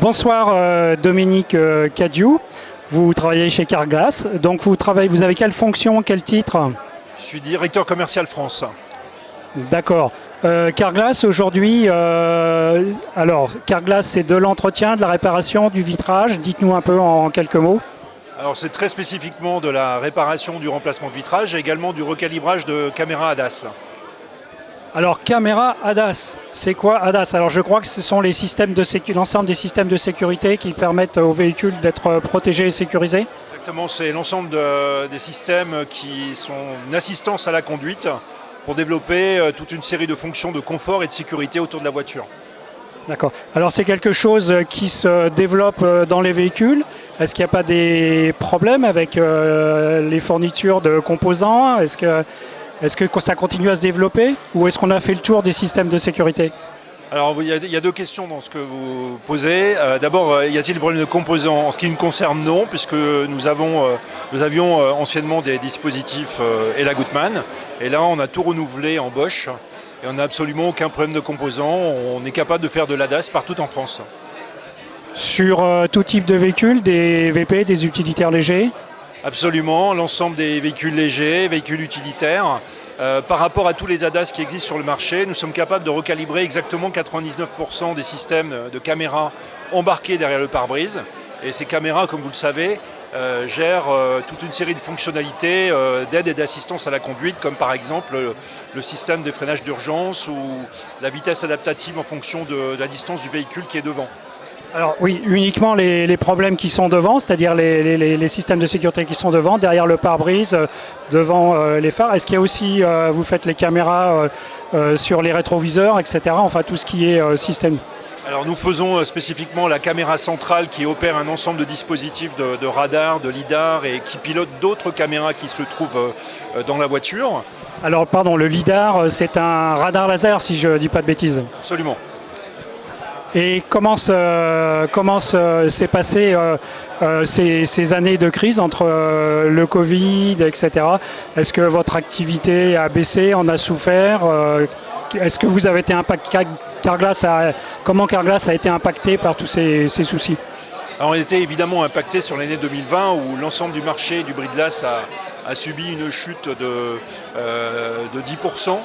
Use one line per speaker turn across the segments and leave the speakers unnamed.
Bonsoir Dominique Cadiou, vous travaillez chez Carglass, donc vous avez quelle fonction, quel titre?
Je suis directeur commercial France.
D'accord. Carglass aujourd'hui, Carglass c'est de l'entretien, de la réparation, du vitrage, dites-nous un peu en quelques mots.
Alors c'est très spécifiquement de la réparation du remplacement de vitrage et également du recalibrage de caméras ADAS.
Alors caméra ADAS, c'est quoi ADAS? Alors je crois que ce sont les systèmes l'ensemble des systèmes de sécurité qui permettent aux véhicules d'être protégés et sécurisés.
Exactement, c'est l'ensemble des systèmes qui sont une assistance à la conduite pour développer toute une série de fonctions de confort et de sécurité autour de la voiture.
D'accord. Alors c'est quelque chose qui se développe dans les véhicules. Est-ce qu'il n'y a pas des problèmes avec les fournitures de composants? Est-ce que ça continue à se développer ou est-ce qu'on a fait le tour des systèmes de sécurité?
Alors il y a deux questions dans ce que vous posez. D'abord, y a-t-il des problèmes de composants? En ce qui nous concerne, non, puisque nous avions anciennement des dispositifs Ella Gutmann. Et là, on a tout renouvelé en Bosch. Et on n'a absolument aucun problème de composants. On est capable de faire de l'ADAS partout en France.
Sur tout type de véhicules, des VP, des utilitaires légers?
Absolument, l'ensemble des véhicules légers, véhicules utilitaires. Par rapport à tous les ADAS qui existent sur le marché, nous sommes capables de recalibrer exactement 99% des systèmes de caméras embarquées derrière le pare-brise. Et ces caméras, comme vous le savez, gèrent toute une série de fonctionnalités d'aide et d'assistance à la conduite, comme par exemple le système de freinage d'urgence ou la vitesse adaptative en fonction de la distance du véhicule qui est devant.
Alors oui, uniquement les problèmes qui sont devant, c'est-à-dire les systèmes de sécurité qui sont devant, derrière le pare-brise, devant les phares. Est-ce qu'il y a aussi, vous faites les caméras sur les rétroviseurs, etc. Enfin tout ce qui est système?
Alors nous faisons spécifiquement la caméra centrale qui opère un ensemble de dispositifs de radar, de lidar et qui pilote d'autres caméras qui se trouvent dans la voiture.
Alors pardon, le lidar c'est un radar laser si je ne dis pas de bêtises.
Absolument.
Et comment s'est passé ces années de crise entre le Covid, etc. Est-ce que votre activité a baissé, en a souffert? Est-ce que vous avez été impacté? Comment Carglass a été impacté par tous ces soucis?
Alors, on a été évidemment impacté sur l'année 2020 où l'ensemble du marché du bris de glace a subi une chute de 10%,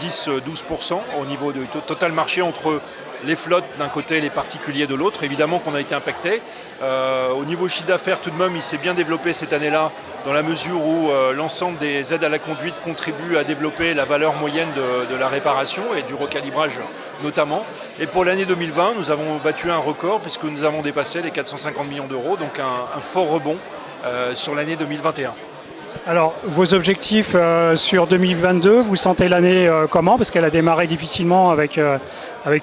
10-12% au niveau du total marché entre les flottes d'un côté et les particuliers de l'autre. Évidemment qu'on a été impacté. Au niveau chiffre d'affaires, tout de même, il s'est bien développé cette année-là dans la mesure où l'ensemble des aides à la conduite contribuent à développer la valeur moyenne de la réparation et du recalibrage notamment. Et pour l'année 2020, nous avons battu un record puisque nous avons dépassé les 450 millions d'euros, donc un fort rebond sur l'année 2021.
Alors, vos objectifs sur 2022, vous sentez l'année comment? Parce qu'elle a démarré difficilement avec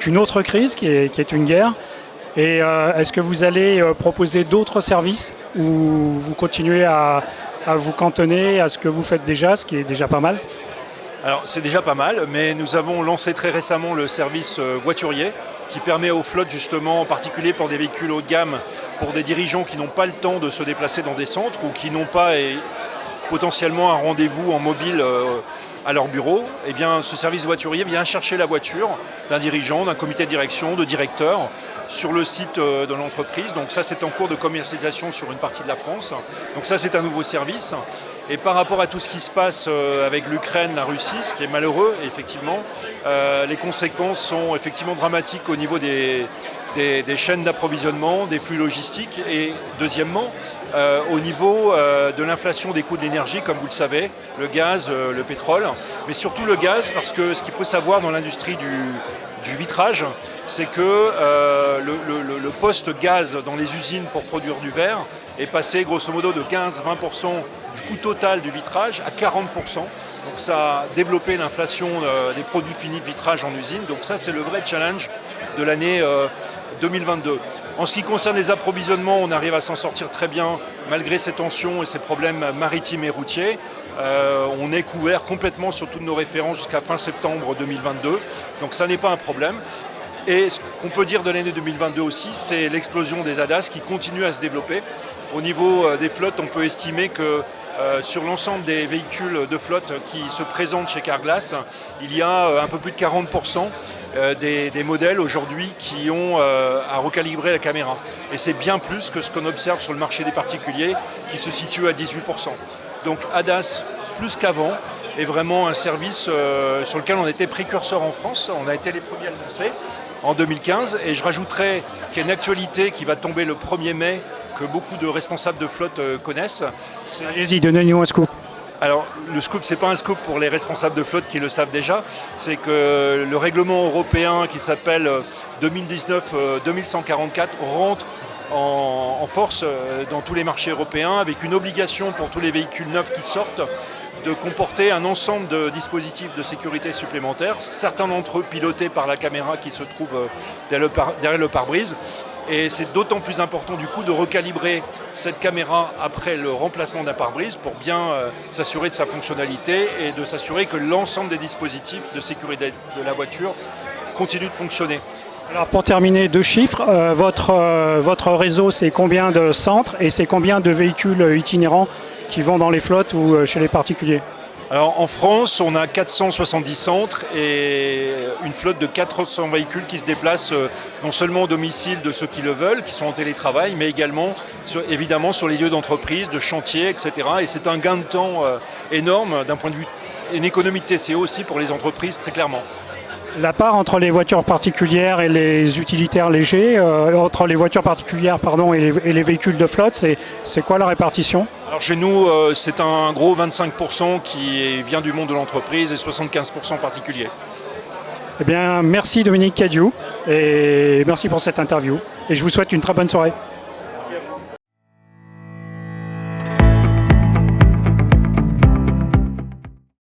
une autre crise qui est une guerre. Et est-ce que vous allez proposer d'autres services ou vous continuez à vous cantonner à ce que vous faites déjà, ce qui est déjà pas mal?
Alors c'est déjà pas mal, mais nous avons lancé très récemment le service voiturier qui permet aux flottes justement, en particulier pour des véhicules haut de gamme, pour des dirigeants qui n'ont pas le temps de se déplacer dans des centres ou qui n'ont pas potentiellement un rendez-vous en mobile à leur bureau, eh bien, ce service voiturier vient chercher la voiture d'un dirigeant, d'un comité de direction, de directeur sur le site de l'entreprise. Donc ça, c'est en cours de commercialisation sur une partie de la France. Donc ça, c'est un nouveau service. Et par rapport à tout ce qui se passe avec l'Ukraine, la Russie, ce qui est malheureux, effectivement, les conséquences sont effectivement dramatiques au niveau des chaînes d'approvisionnement, des flux logistiques et deuxièmement au niveau de l'inflation des coûts de l'énergie, comme vous le savez, le gaz, le pétrole, mais surtout le gaz parce que ce qu'il faut savoir dans l'industrie du vitrage, c'est que le poste gaz dans les usines pour produire du verre est passé grosso modo de 15-20% du coût total du vitrage à 40%. Donc ça a développé l'inflation des produits finis de vitrage en usine. Donc ça, c'est le vrai challenge de l'année 2022. En ce qui concerne les approvisionnements, on arrive à s'en sortir très bien malgré ces tensions et ces problèmes maritimes et routiers. On est couvert complètement sur toutes nos références jusqu'à fin septembre 2022. Donc ça n'est pas un problème. Et ce qu'on peut dire de l'année 2022 aussi, c'est l'explosion des ADAS qui continue à se développer. Au niveau des flottes, on peut estimer que Sur l'ensemble des véhicules de flotte qui se présentent chez Carglass, il y a un peu plus de 40% des modèles aujourd'hui qui ont à recalibrer la caméra. Et c'est bien plus que ce qu'on observe sur le marché des particuliers qui se situe à 18%. Donc ADAS, plus qu'avant, est vraiment un service sur lequel on était précurseur en France. On a été les premiers à le lancer en 2015. Et je rajouterai qu'il y a une actualité qui va tomber le 1er mai que beaucoup de responsables de flotte connaissent.
Allez-y, donnez-nous un scoop.
Alors, le scoop, ce n'est pas un scoop pour les responsables de flotte qui le savent déjà, c'est que le règlement européen qui s'appelle 2019-2144 rentre en force dans tous les marchés européens avec une obligation pour tous les véhicules neufs qui sortent de comporter un ensemble de dispositifs de sécurité supplémentaires, certains d'entre eux pilotés par la caméra qui se trouve derrière le pare-brise. Et c'est d'autant plus important du coup de recalibrer cette caméra après le remplacement d'un pare-brise pour bien s'assurer de sa fonctionnalité et de s'assurer que l'ensemble des dispositifs de sécurité de la voiture continuent de fonctionner.
Alors pour terminer, 2 chiffres. Votre réseau, c'est combien de centres et c'est combien de véhicules itinérants qui vont dans les flottes ou chez les particuliers?
Alors en France, on a 470 centres et une flotte de 400 véhicules qui se déplacent non seulement au domicile de ceux qui le veulent, qui sont en télétravail, mais également évidemment sur les lieux d'entreprise, de chantier, etc. Et c'est un gain de temps énorme d'un point de vue, une économie de TCO aussi pour les entreprises, très clairement.
La part entre les voitures particulières et les utilitaires légers, entre les voitures particulières et les véhicules de flotte, c'est quoi la répartition?
Alors chez nous, c'est un gros 25% qui vient du monde de l'entreprise et 75% particulier.
Eh bien, merci Dominique Cadieux et merci pour cette interview. Et je vous souhaite une très bonne soirée.
Merci à vous.